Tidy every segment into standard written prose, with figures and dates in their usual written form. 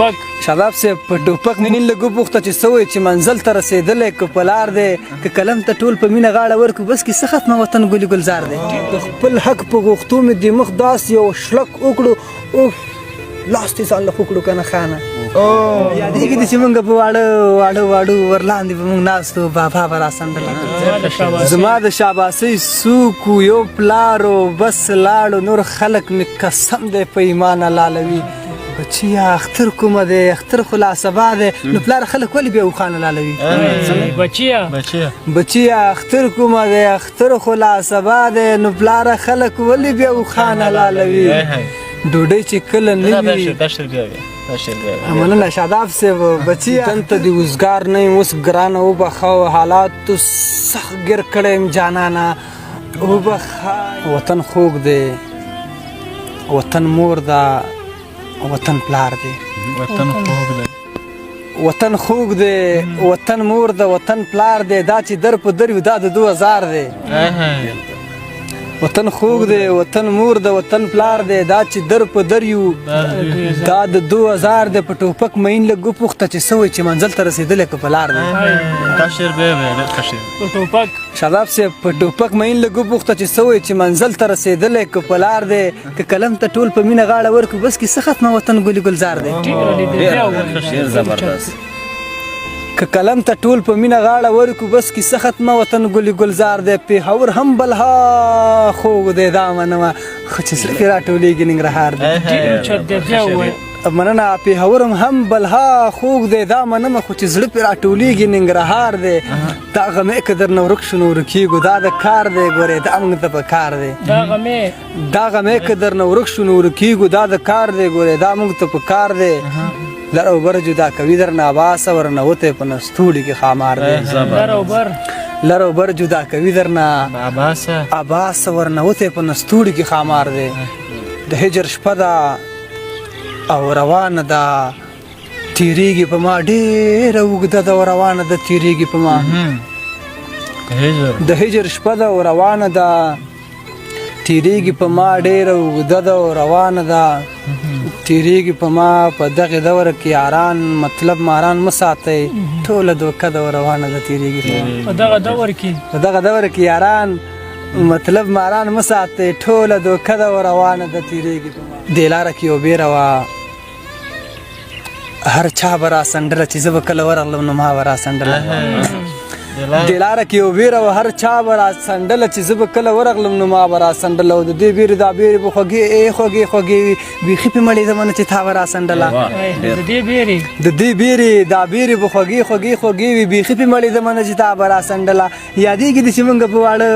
ټوپک شاداب صاحب په ټوپک نن لګو پوښته چې سوې چې منزل ته رسېدلې که په لار دی که قلم ته ټول په مینه غاړه ورکو بس کې څه ختمه وطن ګلي ګلزار دی د خپل حق په غوښتو مې د مخ داس یو شلک وکړو اوف لاس دې ځان له وکړو که نه خانه یادېږي دي چې مونږ په واړه ورلاندې به مونږ ناست وو بابا به راسنډله زما د شاباسۍ څوک یو پلارو بس لاړو نور خلک مې قسم دی په ایمان لالوي بچیا اختر کومه دی اختر خو لا سبا دی نو پلار خلک ولې بیا وخانه لالوي بچیا اختر کومه دی اختر خو لا سبا دی نو پلار خلک ولې بیا وخانه لالوي ډوډۍ چې کله نه وي مننه شاداب صاحب بچیا دلته د وزګار نه یم اوس ګرانه وبخه حالاتو سخت ګیر کړی یم جانانه وبخه وطن خوږ دی وطن مور ده وطن پلار دی وطن خوږ دی وطن مور ده وطن پلار دی دا چې در په در وي دا د 2000 دی وطن خوږ دی وطن مور ده وطن پلار دی دا چې در په در یو دا د 2000 دی په ټوپک مین لګو پوښته چې سوې چې منزل ته رسېدلی که په لار دی شاداب صاحب په ټوپک مین لګو پوښته چې سوې چې منزل ته رسېدلی که په لار دی که قلم ته ټول په مینه غاړه ورکو بس کې څه ختمه وطن ګلي ګلزار دی که قلم ته ټول په مینه غاړه ورکو بس کې څه ختمه وطن ګلي ګلزار دی پېښور هم بلها خوږ دی دا منمه خو چې زړه پرې راټولېږي ننګرهار دی مننه پېښور هم بلها خوږ دی دا منمه خو چې زړه پرې راټولېږي ننګرهار دی دا غمې که درنه ورک شو نو ورکېږو دا د کار دی ګورې دا موږ ته په کار دی دا غمې که درنه ورک شو نو ورکېږو دا د کار دی ګورې دا موږ ته په کار دی لر او بر جدا کوي درنه عباس ورنوتی په نستوړي کې خامار دی لر او بر جدا کوي درنه عباس ورنوتی په نستوړي کې خامار دی د هجر شپه ده او روانه ده تیریږي په ما ډېره اوږده ده او روانه ده تیریږي په ما د هجر شپه ده او روانه ده تیریږي په ما ډېره اوږده ده او روانه ده تیریږي په ما په دغه دوره کې یاران مطلب ماران مه ساتئ ټوله دوکه ده او روانه ده تیریږي په دغه دوره کې یاران مطلب ماران مه ساتئ ټوله دوکه ده او روانه ده تیریږي په ما دې لاره کې یو بیره وه هر چا به راسنډله چې زه به کله ورغلم نو ما به راسنډله دې لاره کې یو بیره وه هر چا به راسنډله چې زه به کله ورغلم نو ما به راسنډله او د دې بیرې دا بیرې به خوږې خوږې وي بیخي پې مړېدمه نه چې تا به راسنډله د دې بیرې دا بیرې به خوږې وي بیخي پې مړېدمه نه چې تا به راسنډله یادېږي دي چې مونږ په واړه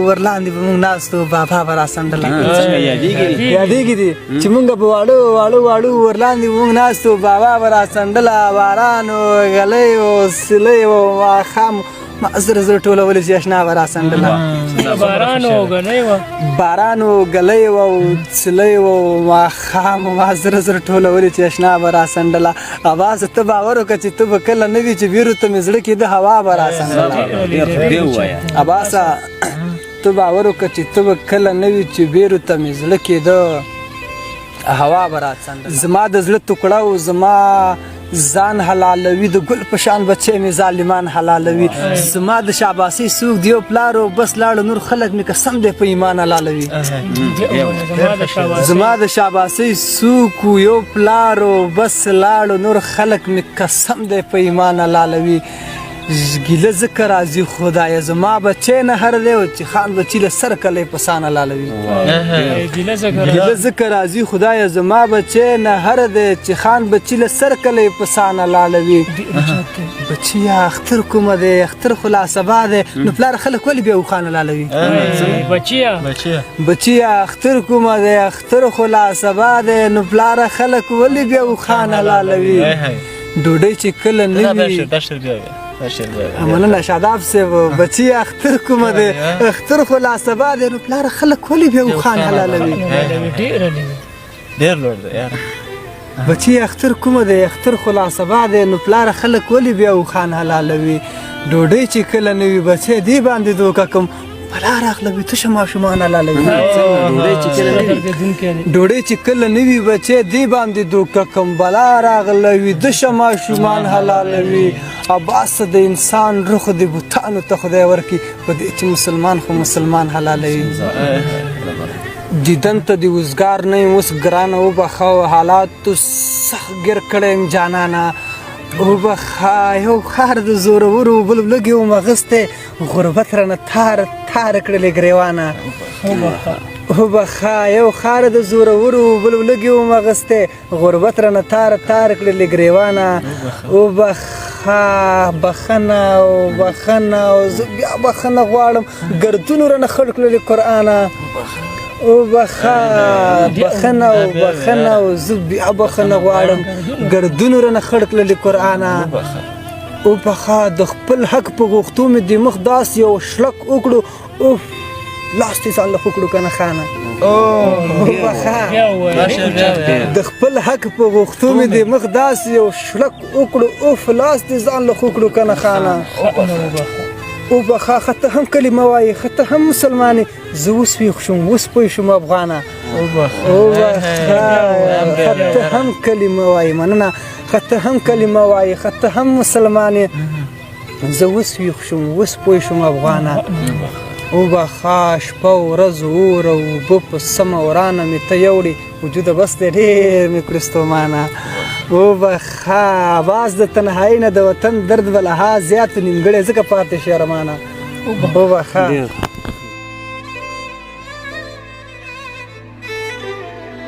ورلاندې به مونږ ناست وو بابا به راسنډله یادېږي دي چې مونږ په واړه ورلاندې به مونږ ناست وو بابا به راسنډله باران و غلی و سلی و خام ما زر ټولولې چې اشنا به راسنډله باران و ګلی و سلی و ماښام ما زر ټولولې چې اشنا به راسنډله عباسه ته باور وکړه چې ته به کله نه وي چې بیرو ته مې زړه کېده هوا به راسنډله عباسه ته باور وکړه چې ته به کله نه وي چې بیرو ته مې زړه کېده هوا به راسنډله زما د زړه ټوکړه و زما ځان حلالوي د ګل په شان بچی مې ظالمان حلالوي زما د شاباسۍ څوک دیو پلارو بس لاړو نور خلک مې قسم دی په ایمان حلالوي زما د شاباسۍ څوک یو پلارو بس لاړو نور خلک مې قسم دی په ایمان حلالوي ګیله ځکه راځي خدایه زما بچی نه هر دی چې خان بچي له سر کلی په سان حلالوي ګیله ځکه راځي خدایه زما بچی نه هر دی چې خان بچي له سر کلی په سان حلالوي بچیا اختر کومه دی اختر خو لا سبا دی نو پلار خلک ولې بیا وخان حلالوي بچیا اختر کومه دی اختر خو لا سبا دی نو پلار خلک ولې بیا وخان حلالوي ډوډۍ چې کله نه وي مننه شاداب صاحب بچی اختر کومه دی اختر خو لا سبا دی نو پلار خلک ولې بیا وخان حلالوي بچی اختر کومه دی اختر خو لا سبا دی نو پلار خلک ولې بیا وخان حلالوي ډوډۍ چې کله نه وي بچی دې باندې دوکه کوم بلا راغله وي تشه ماشومان حلالوي ډوډۍ چې کله نه وي بچې دې باندې دوکه کم بلا راغله وي دشه ماشومان حلالوي عباس د انسان روح د بوتانو ته خدای ورکي په دې چې مسلمان خو مسلمان حلالوي دیدن ته د وزګار نه یم اوس ګرانه وبخه حالاتو سخت ګیر کړی یم جانانه وبخه یو ښار د زورورو بل لږې وم اخیستی غربت رانه تاره کړلې ګریوانه وبخه یو ښار د زورورو بل لږې وم اخیستی غربت رانه تاره کړلې ګریوانه وبخه بخنه زه بیا بخنه غواړم ګردونو رانه خړ کړلې قرآنه بخنه زه بیا بخنه غواړم ګردونو رانه خړ کړلې قرآنه وبخه د خپل حق په غوښتو مې د مخ داسې یو شلک وکړو اوف لاس دې ځان له وکړو که نه خانه وبخه د خپل حق په غوښتو مې د مخ داسې یو شلک وکړو اوف لاس دې ځان له وکړو که نه خانه وبخه خطه هم کلمه وایي خطه هم مسلمانې زه اوس ویښ شوم اوس پوه شوم افغانه خطه هم کلمه وایي مننه خطه هم کلمه وایي خطه هم مسلمانې زه اوس ویښ شوم اوس پوه شوم افغانه وبخه شپه ورځ اور او اوبه په سمه ورانه مې ته یوړې وجوده بس دی ډېر مې کړې ستومانه وبخه باز د تنهایي نه د وطن درد به له ها زیات نیمګړی ځکه پاتې شرمانه وبخه